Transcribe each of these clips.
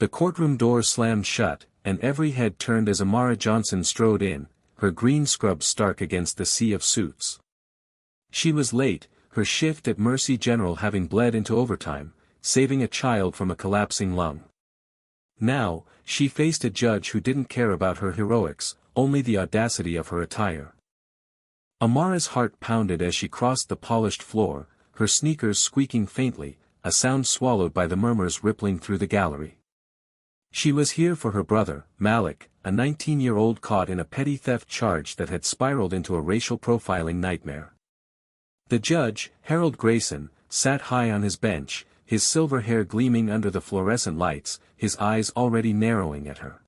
The courtroom door slammed shut, and every head turned as Amara Johnson strode in, her green scrubs stark against the sea of suits. She was late, her shift at Mercy General having bled into overtime, saving a child from a collapsing lung. Now, she faced a judge who didn't care about her heroics, only the audacity of her attire. Amara's heart pounded as she crossed the polished floor, her sneakers squeaking faintly, a sound swallowed by the murmurs rippling through the gallery. She was here for her brother, Malik, a 19-year-old caught in a petty theft charge that had spiraled into a racial profiling nightmare. The judge, Harold Grayson, sat high on his bench, his silver hair gleaming under the fluorescent lights, his eyes already narrowing at her.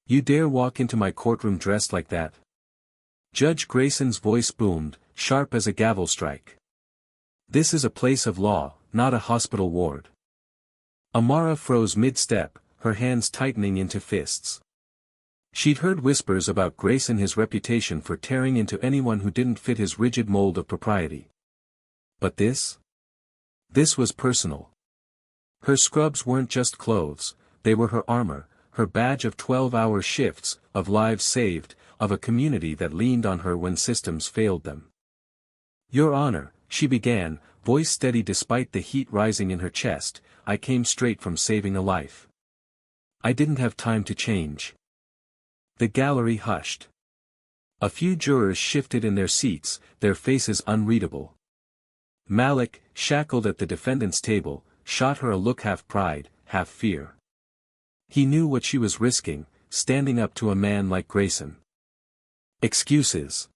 "You dare walk into my courtroom dressed like that?" Judge Grayson's voice boomed, sharp as a gavel strike. "This is a place of law, not a hospital ward." Amara froze mid-step, her hands tightening into fists. She'd heard whispers about Grayson, his reputation for tearing into anyone who didn't fit his rigid mold of propriety. But this? This was personal. Her scrubs weren't just clothes, they were her armor, her badge of 12-hour shifts, of lives saved, of a community that leaned on her when systems failed them. "Your Honor," she began, voice steady despite the heat rising in her chest, "I came straight from saving a life. I didn't have time to change." The gallery hushed. A few jurors shifted in their seats, their faces unreadable. Malik, shackled at the defendant's table, shot her a look half pride, half fear. He knew what she was risking, standing up to a man like Grayson. "Excuses."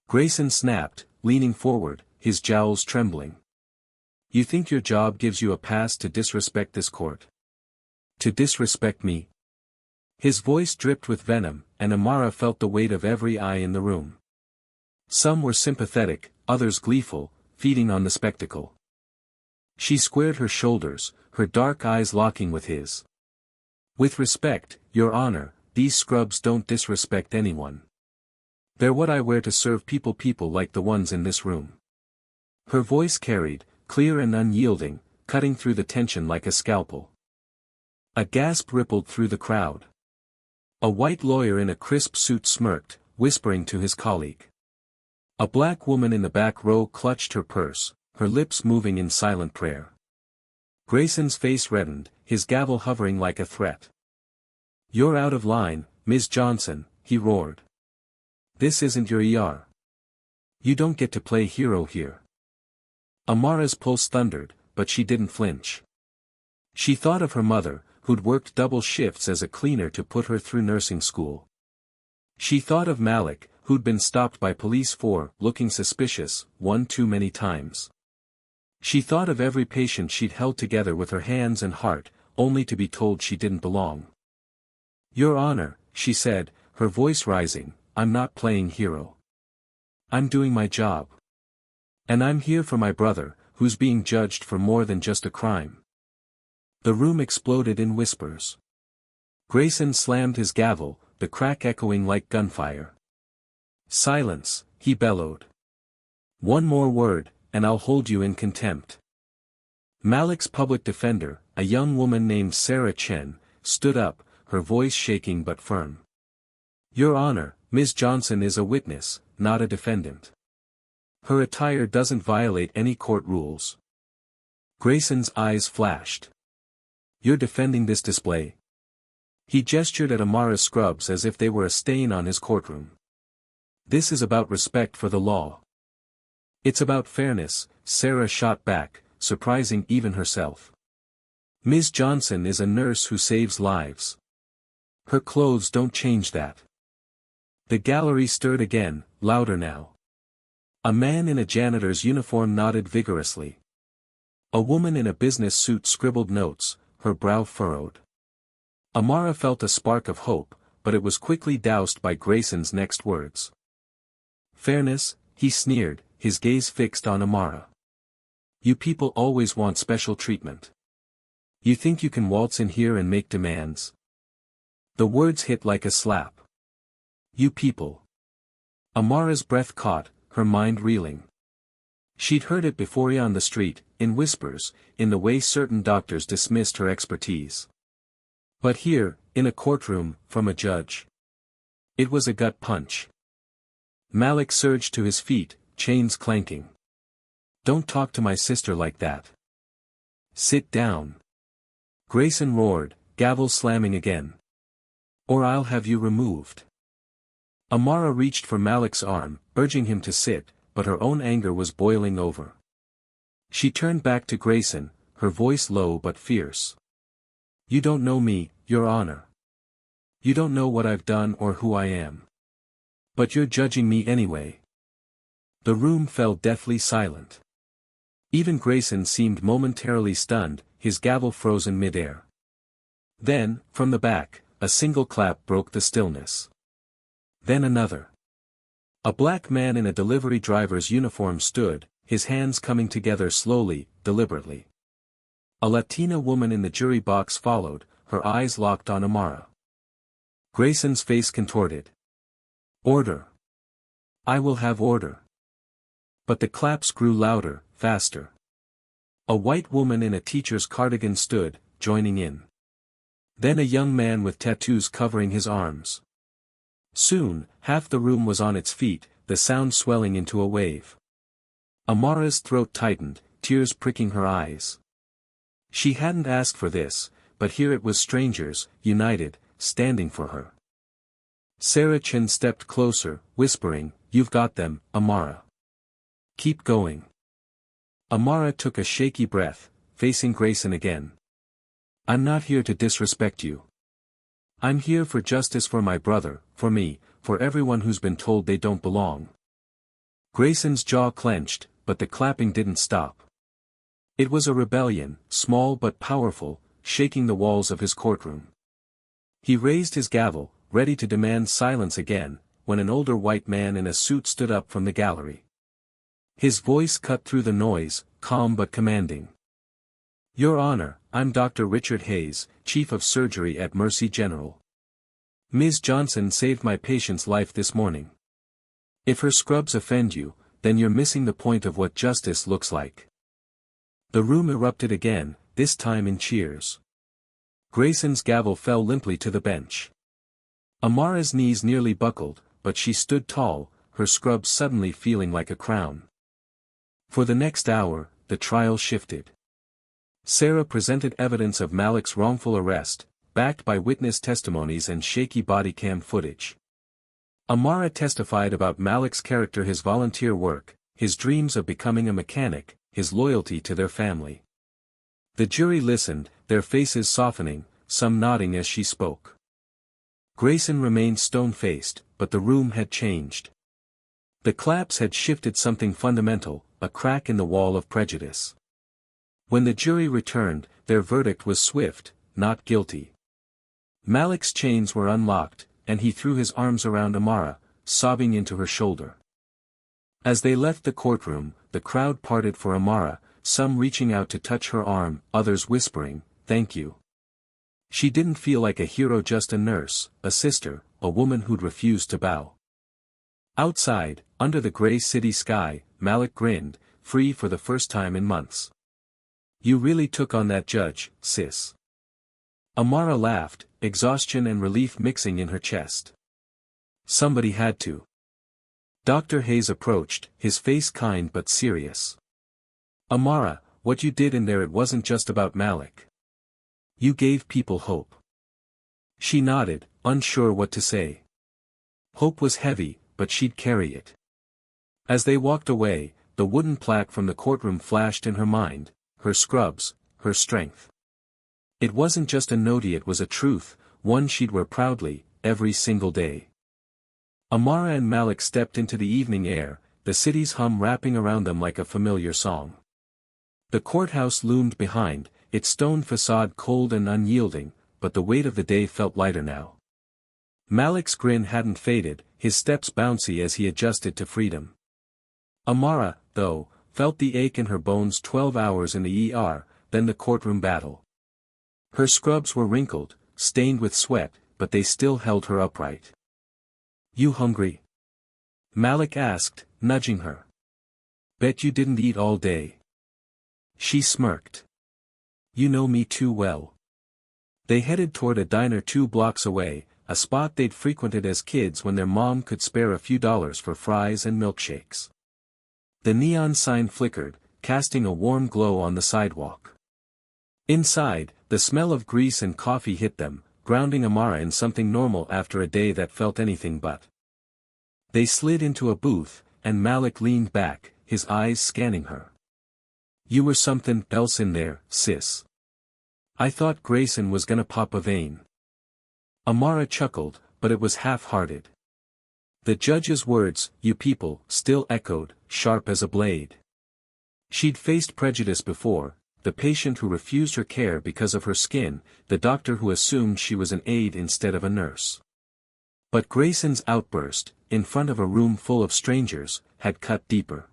Grayson snapped, leaning forward, his jowls trembling. "You think your job gives you a pass to disrespect this court? To disrespect me?" His voice dripped with venom, and Amara felt the weight of every eye in the room. Some were sympathetic, others gleeful, feeding on the spectacle. She squared her shoulders, her dark eyes locking with his. "With respect, Your Honor, these scrubs don't disrespect anyone. They're what I wear to serve people like the ones in this room." Her voice carried, clear and unyielding, cutting through the tension like a scalpel. A gasp rippled through the crowd. A white lawyer in a crisp suit smirked, whispering to his colleague. A black woman in the back row clutched her purse, her lips moving in silent prayer. Grayson's face reddened, his gavel hovering like a threat. "You're out of line, Ms. Johnson," he roared. "This isn't your ER. You don't get to play hero here." Amara's pulse thundered, but she didn't flinch. She thought of her mother, who'd worked double shifts as a cleaner to put her through nursing school. She thought of Malik, who'd been stopped by police for looking suspicious, one too many times. She thought of every patient she'd held together with her hands and heart, only to be told she didn't belong. "Your Honor," she said, her voice rising, "I'm not playing hero. I'm doing my job. And I'm here for my brother, who's being judged for more than just a crime." The room exploded in whispers. Grayson slammed his gavel, the crack echoing like gunfire. "Silence," he bellowed. "One more word, and I'll hold you in contempt." Malik's public defender, a young woman named Sarah Chen, stood up, her voice shaking but firm. "Your Honor, Ms. Johnson is a witness, not a defendant. Her attire doesn't violate any court rules." Grayson's eyes flashed. "You're defending this display?" He gestured at Amara's scrubs as if they were a stain on his courtroom. "This is about respect for the law." "It's about fairness," Sarah shot back, surprising even herself. "Ms. Johnson is a nurse who saves lives. Her clothes don't change that." The gallery stirred again, louder now. A man in a janitor's uniform nodded vigorously. A woman in a business suit scribbled notes, her brow furrowed. Amara felt a spark of hope, but it was quickly doused by Grayson's next words. "Fairness," he sneered, his gaze fixed on Amara. "You people always want special treatment. You think you can waltz in here and make demands?" The words hit like a slap. "You people." Amara's breath caught, her mind reeling. She'd heard it before on the street, in whispers, in the way certain doctors dismissed her expertise. But here, in a courtroom, from a judge. It was a gut punch. Malik surged to his feet, chains clanking. "Don't talk to my sister like that. Sit down." Grayson roared, gavel slamming again. "Or I'll have you removed." Amara reached for Malik's arm, urging him to sit, but her own anger was boiling over. She turned back to Grayson, her voice low but fierce. "You don't know me, Your Honor. You don't know what I've done or who I am. But you're judging me anyway." The room fell deathly silent. Even Grayson seemed momentarily stunned, his gavel frozen mid-air. Then, from the back, a single clap broke the stillness. Then another. A black man in a delivery driver's uniform stood, his hands coming together slowly, deliberately. A Latina woman in the jury box followed, her eyes locked on Amara. Grayson's face contorted. "Order. I will have order." But the claps grew louder, faster. A white woman in a teacher's cardigan stood, joining in. Then a young man with tattoos covering his arms. Soon, half the room was on its feet, the sound swelling into a wave. Amara's throat tightened, tears pricking her eyes. She hadn't asked for this, but here it was strangers, united, standing for her. Sarah Chin stepped closer, whispering, "You've got them, Amara. Keep going." Amara took a shaky breath, facing Grayson again. "I'm not here to disrespect you. I'm here for justice for my brother, for me, for everyone who's been told they don't belong." Grayson's jaw clenched, but the clapping didn't stop. It was a rebellion, small but powerful, shaking the walls of his courtroom. He raised his gavel, ready to demand silence again, when an older white man in a suit stood up from the gallery. His voice cut through the noise, calm but commanding. "Your Honor, I'm Dr. Richard Hayes, Chief of Surgery at Mercy General. Ms. Johnson saved my patient's life this morning. If her scrubs offend you, then you're missing the point of what justice looks like." The room erupted again, this time in cheers. Grayson's gavel fell limply to the bench. Amara's knees nearly buckled, but she stood tall, her scrubs suddenly feeling like a crown. For the next hour, the trial shifted. Sarah presented evidence of Malik's wrongful arrest, backed by witness testimonies and shaky body cam footage. Amara testified about Malik's character, his volunteer work, his dreams of becoming a mechanic, his loyalty to their family. The jury listened, their faces softening, some nodding as she spoke. Grayson remained stone-faced, but the room had changed. The claps had shifted something fundamental, a crack in the wall of prejudice. When the jury returned, their verdict was swift, not guilty. Malik's chains were unlocked, and he threw his arms around Amara, sobbing into her shoulder. As they left the courtroom, the crowd parted for Amara, some reaching out to touch her arm, others whispering, "Thank you." She didn't feel like a hero, just a nurse, a sister, a woman who'd refused to bow. Outside, under the gray city sky, Malik grinned, free for the first time in months. "You really took on that judge, sis." Amara laughed, exhaustion and relief mixing in her chest. "Somebody had to." Dr. Hayes approached, his face kind but serious. "Amara, what you did in there, it wasn't just about Malik. You gave people hope." She nodded, unsure what to say. Hope was heavy, but she'd carry it. As they walked away, the wooden plaque from the courtroom flashed in her mind, her scrubs, her strength. It wasn't just a notie, it was a truth, one she'd wear proudly, every single day. Amara and Malik stepped into the evening air, the city's hum wrapping around them like a familiar song. The courthouse loomed behind, its stone facade cold and unyielding, but the weight of the day felt lighter now. Malik's grin hadn't faded, his steps bouncy as he adjusted to freedom. Amara, though, felt the ache in her bones. 12 hours in the ER, then the courtroom battle. Her scrubs were wrinkled, stained with sweat, but they still held her upright. "You hungry?" Malik asked, nudging her. "Bet you didn't eat all day." She smirked. "You know me too well. They headed toward a diner 2 blocks away, a spot they'd frequented as kids when their mom could spare a few dollars for fries and milkshakes. The neon sign flickered, casting a warm glow on the sidewalk. Inside, the smell of grease and coffee hit them, grounding Amara in something normal after a day that felt anything but. They slid into a booth, and Malik leaned back, his eyes scanning her. "You were something else in there, sis. I thought Grayson was gonna pop a vein." Amara chuckled, but it was half-hearted. The judge's words, "you people," still echoed, sharp as a blade. She'd faced prejudice before, the patient who refused her care because of her skin, the doctor who assumed she was an aide instead of a nurse. But Grayson's outburst, in front of a room full of strangers, had cut deeper.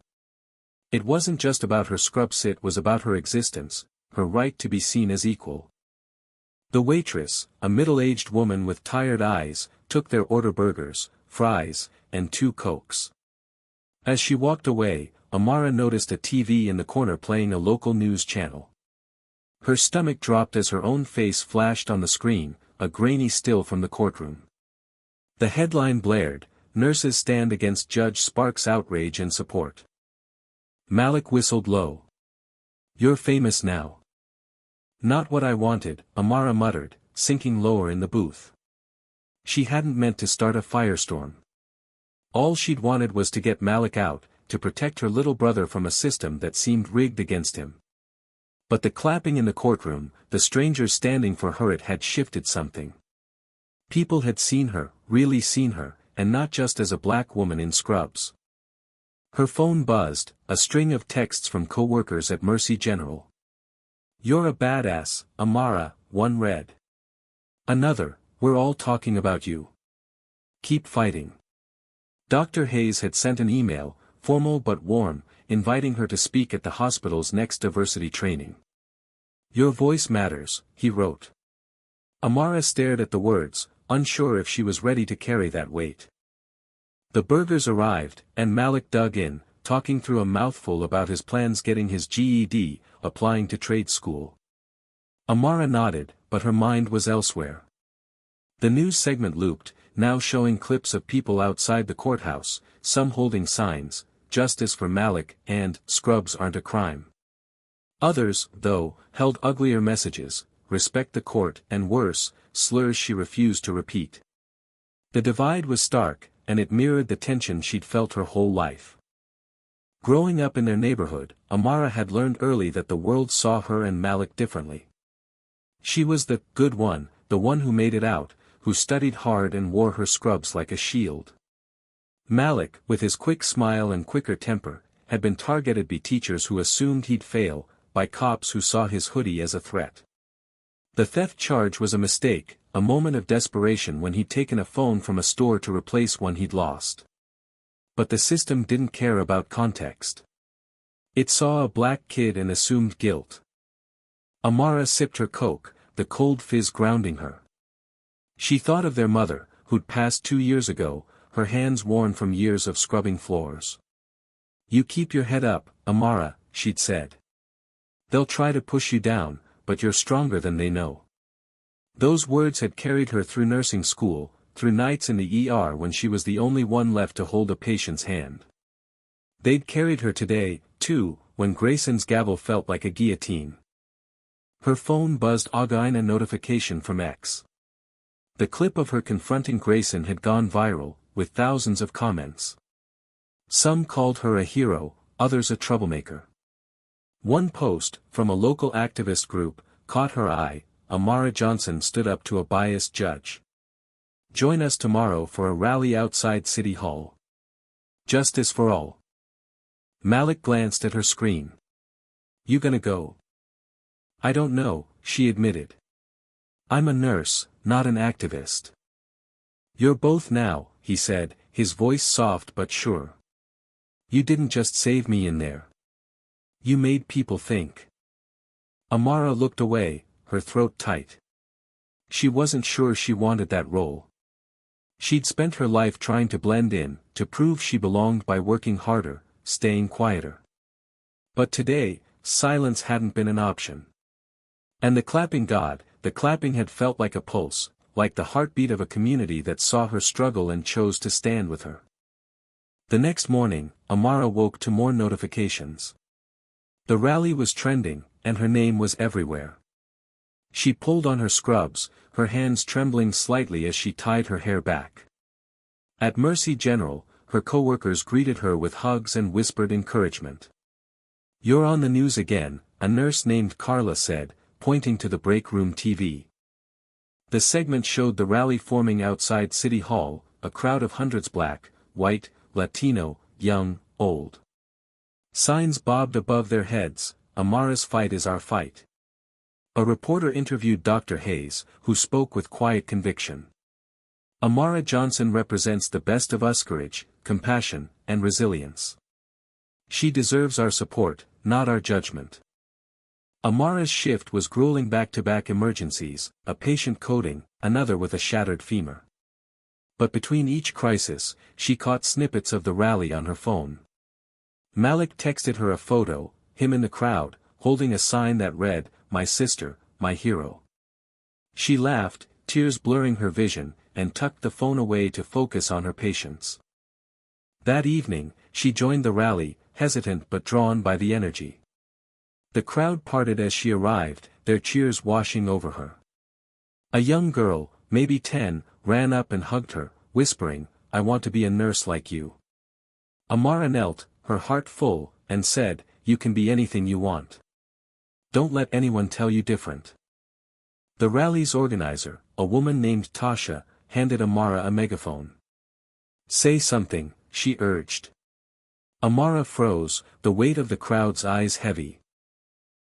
It wasn't just about her scrubs, it was about her existence, her right to be seen as equal. The waitress, a middle-aged woman with tired eyes, took their order: burgers, fries, and 2 Cokes. As she walked away, Amara noticed a TV in the corner playing a local news channel. Her stomach dropped as her own face flashed on the screen, a grainy still from the courtroom. The headline blared, "Nurses stand against Judge Sparks' outrage and support." Malik whistled low. "You're famous now." "Not what I wanted," Amara muttered, sinking lower in the booth. She hadn't meant to start a firestorm. All she'd wanted was to get Malik out, to protect her little brother from a system that seemed rigged against him. But the clapping in the courtroom, the strangers standing for her, it had shifted something. People had seen her, really seen her, and not just as a black woman in scrubs. Her phone buzzed, a string of texts from co-workers at Mercy General. "You're a badass, Amara," one read. Another, "We're all talking about you. Keep fighting." Dr. Hayes had sent an email, formal but warm, inviting her to speak at the hospital's next diversity training. "Your voice matters," he wrote. Amara stared at the words, unsure if she was ready to carry that weight. The burgers arrived, and Malik dug in, talking through a mouthful about his plans, getting his GED, applying to trade school. Amara nodded, but her mind was elsewhere. The news segment looped, now showing clips of people outside the courthouse, some holding signs, "Justice for Malik" and "Scrubs aren't a crime." Others, though, held uglier messages, "Respect the court," and worse, slurs she refused to repeat. The divide was stark, and it mirrored the tension she'd felt her whole life. Growing up in their neighborhood, Amara had learned early that the world saw her and Malik differently. She was the good one, the one who made it out, who studied hard and wore her scrubs like a shield. Malik, with his quick smile and quicker temper, had been targeted by teachers who assumed he'd fail, by cops who saw his hoodie as a threat. The theft charge was a mistake, a moment of desperation when he'd taken a phone from a store to replace one he'd lost. But the system didn't care about context. It saw a black kid and assumed guilt. Amara sipped her Coke, the cold fizz grounding her. She thought of their mother, who'd passed 2 years ago, her hands worn from years of scrubbing floors. "You keep your head up, Amara," she'd said. "They'll try to push you down, but you're stronger than they know." Those words had carried her through nursing school, through nights in the ER when she was the only one left to hold a patient's hand. They'd carried her today, too, when Grayson's gavel felt like a guillotine. Her phone buzzed again, a notification from X. The clip of her confronting Grayson had gone viral, with thousands of comments. Some called her a hero, others a troublemaker. One post, from a local activist group, caught her eye. Amara Johnson stood up to a biased judge. "Join us tomorrow for a rally outside City Hall. Justice for all." Malik glanced at her screen. "You gonna go?" "I don't know," she admitted. "I'm a nurse, not an activist." "You're both now," he said, his voice soft but sure. "You didn't just save me in there. You made people think." Amara looked away, her throat tight. She wasn't sure she wanted that role. She'd spent her life trying to blend in, to prove she belonged by working harder, staying quieter. But today, silence hadn't been an option. And the clapping god, the clapping had felt like a pulse, like the heartbeat of a community that saw her struggle and chose to stand with her. The next morning, Amara woke to more notifications. The rally was trending, and her name was everywhere. She pulled on her scrubs, her hands trembling slightly as she tied her hair back. At Mercy General, her coworkers greeted her with hugs and whispered encouragement. "You're on the news again," a nurse named Carla said, pointing to the break room TV. The segment showed the rally forming outside City Hall, a crowd of hundreds, black, white, Latino, young, old. Signs bobbed above their heads, "Amara's fight is our fight." A reporter interviewed Dr. Hayes, who spoke with quiet conviction. "Amara Johnson represents the best of us: courage, compassion, and resilience. She deserves our support, not our judgment." Amara's shift was grueling: back-to-back emergencies, a patient coding, another with a shattered femur. But between each crisis, she caught snippets of the rally on her phone. Malik texted her a photo, him in the crowd, holding a sign that read, "My sister, my hero." She laughed, tears blurring her vision, and tucked the phone away to focus on her patients. That evening, she joined the rally, hesitant but drawn by the energy. The crowd parted as she arrived, their cheers washing over her. A young girl, maybe 10, ran up and hugged her, whispering, "I want to be a nurse like you." Amara knelt, her heart full, and said, "You can be anything you want. Don't let anyone tell you different." The rally's organizer, a woman named Tasha, handed Amara a megaphone. "Say something," she urged. Amara froze, the weight of the crowd's eyes heavy.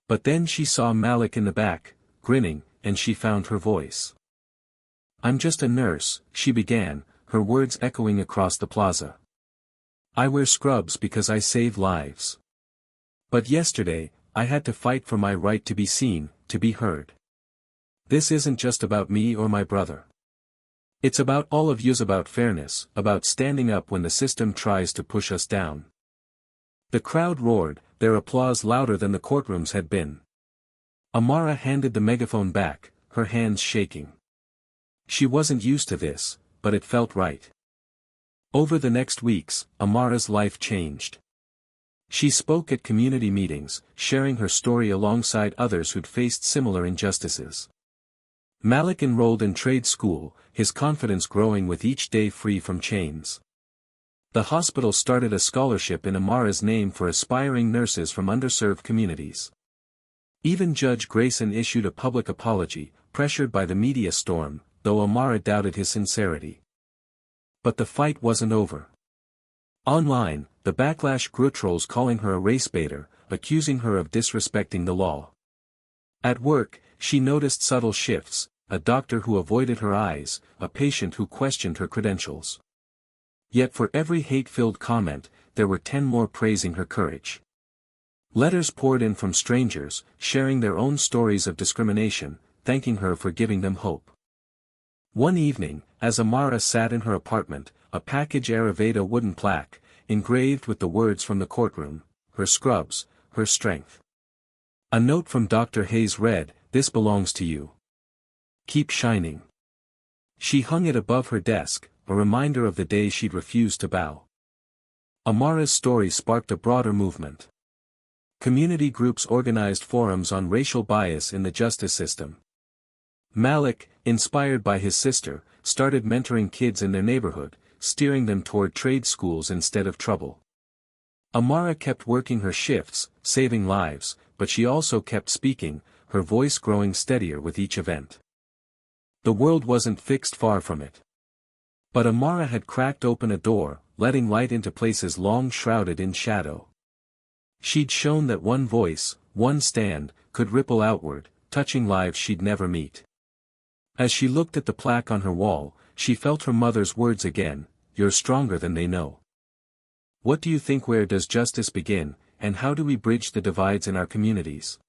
But then she saw Malik in the back, grinning, and she found her voice. "I'm just a nurse," she began, her words echoing across the plaza. "I wear scrubs because I save lives. But yesterday, I had to fight for my right to be seen, to be heard. This isn't just about me or my brother. It's about all of yous, about fairness, about standing up when the system tries to push us down." The crowd roared, their applause louder than the courtrooms had been. Amara handed the megaphone back, her hands shaking. She wasn't used to this, but it felt right. Over the next weeks, Amara's life changed. She spoke at community meetings, sharing her story alongside others who'd faced similar injustices. Malik enrolled in trade school, his confidence growing with each day free from chains. The hospital started a scholarship in Amara's name for aspiring nurses from underserved communities. Even Judge Grayson issued a public apology, pressured by the media storm, though Amara doubted his sincerity. But the fight wasn't over. Online, the backlash grew, trolls calling her a race baiter, accusing her of disrespecting the law. At work, she noticed subtle shifts: a doctor who avoided her eyes, a patient who questioned her credentials. Yet for every hate-filled comment, there were 10 more praising her courage. Letters poured in from strangers, sharing their own stories of discrimination, thanking her for giving them hope. One evening, as Amara sat in her apartment, a package arrived, a wooden plaque, engraved with the words from the courtroom, "Her scrubs, her strength." A note from Dr. Hayes read, "This belongs to you. Keep shining." She hung it above her desk, a reminder of the day she'd refused to bow. Amara's story sparked a broader movement. Community groups organized forums on racial bias in the justice system. Malik, inspired by his sister, started mentoring kids in their neighborhood, steering them toward trade schools instead of trouble. Amara kept working her shifts, saving lives, but she also kept speaking, her voice growing steadier with each event. The world wasn't fixed, far from it. But Amara had cracked open a door, letting light into places long shrouded in shadow. She'd shown that one voice, one stand, could ripple outward, touching lives she'd never meet. As she looked at the plaque on her wall, she felt her mother's words again, "You're stronger than they know." What do you think? Where does justice begin, and how do we bridge the divides in our communities?